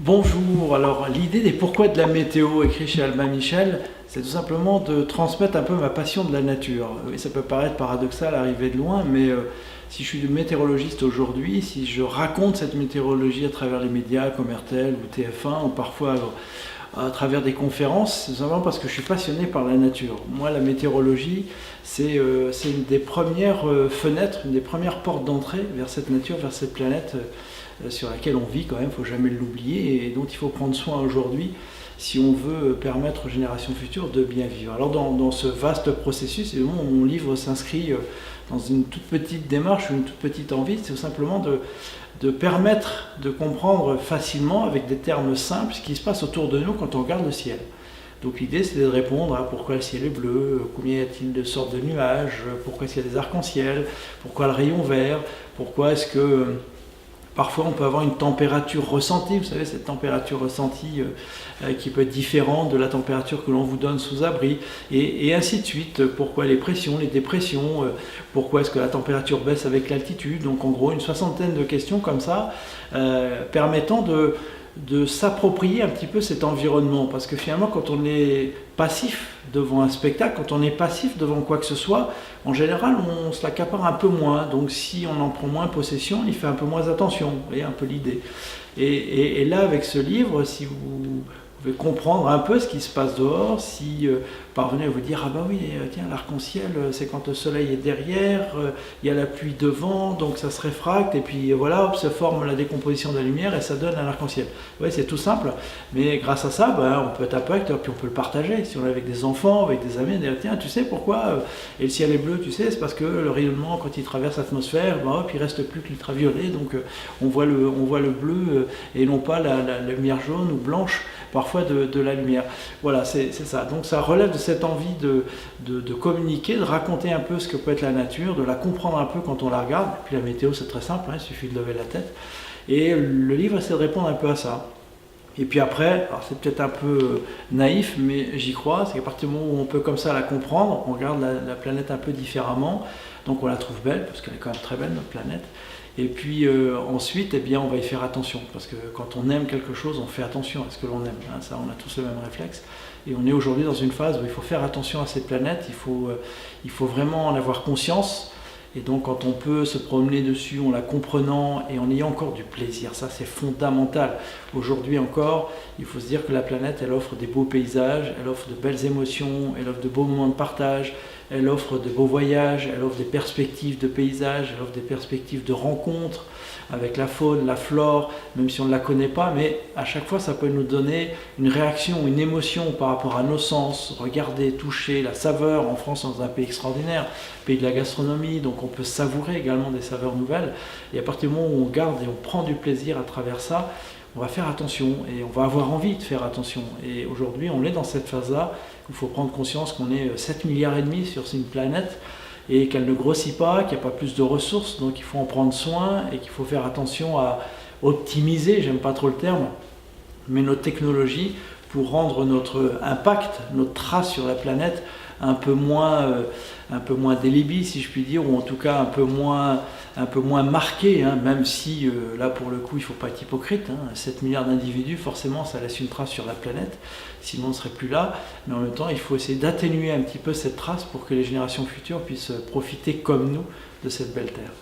Bonjour, alors l'idée des pourquoi de la météo écrit chez Albin Michel, c'est tout simplement de transmettre un peu ma passion de la nature. Oui, ça peut paraître paradoxal arrivé de loin, mais si je suis météorologiste aujourd'hui, si je raconte cette météorologie à travers les médias comme RTL ou TF1 ou parfois à travers des conférences, c'est simplement parce que je suis passionné par la nature. Moi, la météorologie, c'est une des premières fenêtres, une des premières portes d'entrée vers cette nature, vers cette planète sur laquelle on vit quand même, il ne faut jamais l'oublier, et dont il faut prendre soin aujourd'hui si on veut permettre aux générations futures de bien vivre. Alors dans ce vaste processus, évidemment, mon livre s'inscrit dans une toute petite démarche, une toute petite envie, c'est tout simplement de permettre de comprendre facilement, avec des termes simples, ce qui se passe autour de nous quand on regarde le ciel. Donc l'idée, c'est de répondre à pourquoi le ciel est bleu, combien y a-t-il de sortes de nuages, pourquoi est-ce qu'il y a des arcs-en-ciel, pourquoi le rayon vert, pourquoi est-ce que parfois on peut avoir une température ressentie, vous savez, cette température ressentie qui peut être différente de la température que l'on vous donne sous abri, et ainsi de suite. Pourquoi les pressions, les dépressions, pourquoi est-ce que la température baisse avec l'altitude. Donc en gros une soixantaine de questions comme ça, permettant de s'approprier un petit peu cet environnement, parce que finalement quand on est passif devant un spectacle, quand on est passif devant quoi que ce soit, en général on se l'accapare un peu moins, donc si on en prend moins possession, il fait un peu moins attention, vous voyez un peu l'idée. Et là avec ce livre, si vous pouvez comprendre un peu ce qui se passe dehors, si parvenez à vous dire ah bah oui, tiens, l'arc-en-ciel c'est quand le soleil est derrière, il y a la pluie devant, donc ça se réfracte, et puis voilà, hop, se forme la décomposition de la lumière et ça donne un arc-en-ciel. Ouais, c'est tout simple, mais grâce à ça, on peut être un peu acteur, puis on peut le partager. Si on est avec des enfants, avec des amis, on dit tiens, tu sais pourquoi et le ciel est bleu, tu sais, c'est parce que le rayonnement, quand il traverse l'atmosphère, hop, il reste plus que l'ultraviolet, donc on voit le bleu et non pas la lumière jaune ou blanche parfois de la lumière. Voilà, c'est ça. Donc ça relève de cette envie de communiquer, de raconter un peu ce que peut être la nature, de la comprendre un peu quand on la regarde. Et puis la météo, c'est très simple, il suffit de lever la tête. Et le livre essaie de répondre un peu à ça. Et puis après, alors c'est peut-être un peu naïf, mais j'y crois, c'est qu'à partir du moment où on peut comme ça la comprendre, on regarde la planète un peu différemment, donc on la trouve belle, parce qu'elle est quand même très belle, notre planète. Et puis ensuite, eh bien, on va y faire attention, parce que quand on aime quelque chose, on fait attention à ce que l'on aime. Ça, on a tous le même réflexe. Et on est aujourd'hui dans une phase où il faut faire attention à cette planète, il faut vraiment en avoir conscience. Et donc quand on peut se promener dessus en la comprenant et en ayant encore du plaisir, ça c'est fondamental. Aujourd'hui encore, il faut se dire que la planète, elle offre des beaux paysages, elle offre de belles émotions, elle offre de beaux moments de partage, elle offre de beaux voyages, elle offre des perspectives de paysages, elle offre des perspectives de rencontres avec la faune, la flore, même si on ne la connaît pas, mais à chaque fois ça peut nous donner une réaction, une émotion par rapport à nos sens, regarder, toucher, la saveur. En France, dans un pays extraordinaire, pays de la gastronomie, donc on peut savourer également des saveurs nouvelles, et à partir du moment où on garde et on prend du plaisir à travers ça, on va faire attention et on va avoir envie de faire attention. Et aujourd'hui, on est dans cette phase-là, il faut prendre conscience qu'on est 7,5 milliards sur une planète, et qu'elle ne grossit pas, qu'il n'y a pas plus de ressources, donc il faut en prendre soin et qu'il faut faire attention à optimiser, j'aime pas trop le terme, mais notre technologie pour rendre notre impact, notre trace sur la planète un peu moins délébile, si je puis dire, ou en tout cas un peu moins marqué, même si là pour le coup il ne faut pas être hypocrite, 7 milliards d'individus, forcément ça laisse une trace sur la planète, sinon on ne serait plus là, mais en même temps il faut essayer d'atténuer un petit peu cette trace pour que les générations futures puissent profiter comme nous de cette belle terre.